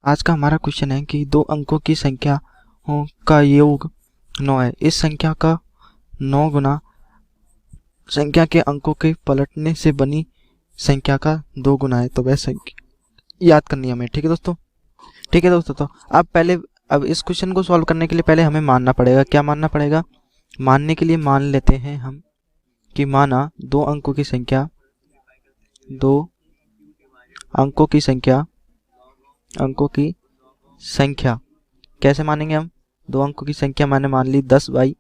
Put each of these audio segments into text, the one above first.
आज का हमारा क्वेश्चन है कि दो अंकों की संख्या का योग 9 है। इस संख्या का 9 गुना संख्या के अंकों के पलटने से बनी संख्या का 2 गुना है। तो वह संख्या याद करनी है हमें। ठीक है दोस्तों, ठीक है दोस्तों। तो अब इस क्वेश्चन को सॉल्व करने के लिए पहले हमें मानना पड़ेगा। क्या मानना पड़ेगा? मानने के लिए मान लेते हैं हम कि माना दो अंकों की संख्या कैसे मानेंगे हम? दो अंकों की संख्या मैंने मान ली 10y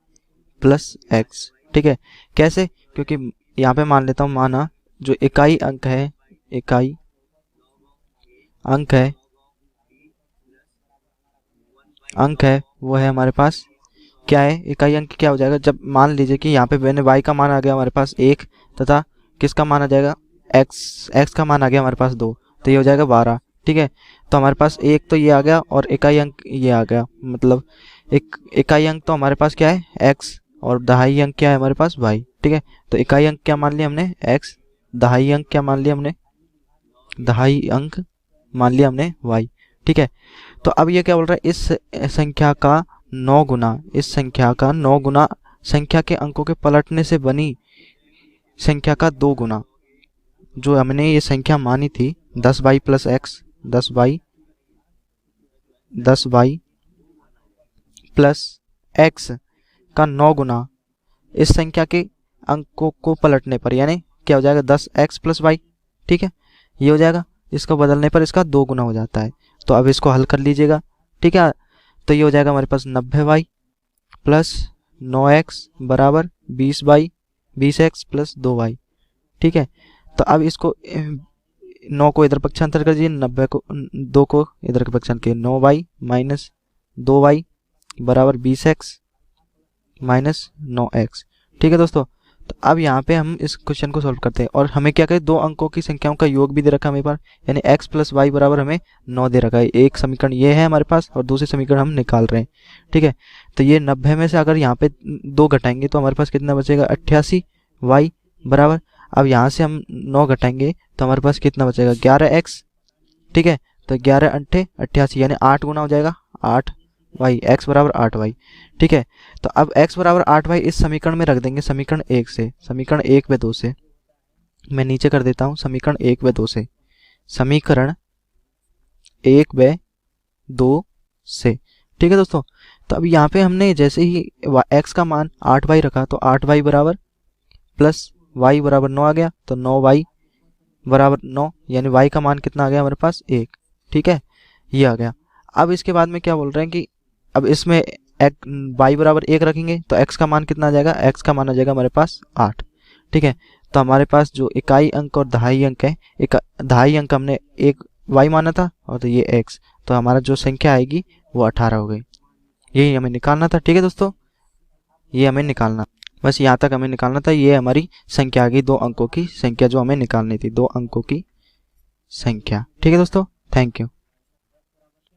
प्लस x। ठीक है, कैसे? क्योंकि यहाँ पे मान लेता हूँ, माना जो इकाई अंक है वो है हमारे पास क्या है? इकाई अंक क्या हो जाएगा? जब मान लीजिए कि यहाँ पे मैंने y का मान आ गया हमारे पास 1 तथा किसका मान आ जाएगा? x का मान आ गया हमारे पास 2, तो ये हो जाएगा 12। ठीक है, तो हमारे पास एक तो ये आ गया और इकाई अंक ये आ गया। मतलब एक इकाई अंक तो हमारे पास क्या है? x, और दहाई अंक क्या है हमारे पास? y। ठीक है, तो इकाई अंक क्या मान लिया हमने? x, दहाई अंक क्या मान लिया हमने? दहाई अंक मान लिया हमने y। ठीक है, तो अब ये क्या बोल रहा है? इस संख्या का 9 गुना संख्या के अंकों के पलटने से बनी संख्या का 2 गुना। जो हमने ये संख्या मानी थी 10y plus x, 10y plus x का 9 गुना इस संख्या के अंकों को पलटने पर, यानी क्या हो जाएगा? 10x plus y। ठीक है, ये हो जाएगा। इसको बदलने पर इसका 2 गुना हो जाता है। तो अब इसको हल कर लीजिएगा। ठीक है, तो ये हो जाएगा हमारे पास 90y प्लस 9x बराबर 20x प्लस 2y। ठीक है, तो अब इसको 9 को इधर पक्षांतर कर दीजिए, 2 को इधर के पक्षांतर के 9y माइनस 2y बराबर 20x माइनस 9x। ठीक है दोस्तों, तो अब यहाँ पे हम इस क्वेश्चन को सॉल्व करते हैं और हमें क्या करें? दो अंकों की संख्याओं का योग भी दे रखा है हमें पास, यानी x प्लस वाई बराबर हमें 9 दे रखा है। एक समीकरण ये है हमारे पास और दूसरे समीकरण हम निकाल रहे हैं। ठीक है, तो ये 90 में से अगर यहाँ पे 2 घटाएंगे तो हमारे पास कितना बचेगा? 88y बराबर, अब यहाँ से हम 9 घटाएंगे तो हमारे पास कितना बचेगा? 11x। ठीक है, तो 11 × 88 यानी 8 गुना हो जाएगा 8y, x बराबर 8y। ठीक है, तो अब x बराबर 8y इस समीकरण में रख देंगे, समीकरण 1 से, समीकरण 1 व 2 से। मैं नीचे कर देता हूँ समीकरण 1 व 2 से, समीकरण 1 व 2 से। ठीक है दोस्तों, तो अब यहाँ पे हमने जैसे ही x का मान 8y रखा तो 8y बराबर प्लस y बराबर 9 आ गया, तो 9y बराबर 9, यानी y का मान कितना आ गया हमारे पास? 1। ठीक है, ये आ गया। अब इसके बाद में क्या बोल रहे हैं कि अब इसमें y बराबर 1 रखेंगे तो x का मान कितना आ जाएगा? x का मान आ जाएगा हमारे पास 8। ठीक है, तो हमारे पास जो इकाई अंक और दहाई अंक है, दहाई अंक हमने एक y माना था और तो ये x, तो हमारा जो संख्या आएगी वो 18 हो गई। यही हमें निकालना था। ठीक है दोस्तों, ये हमें निकालना, बस यहाँ तक हमें निकालना था। ये हमारी संख्या आ गई, दो अंकों की संख्या जो हमें निकालनी थी, दो अंकों की संख्या। ठीक है दोस्तों, थैंक यू।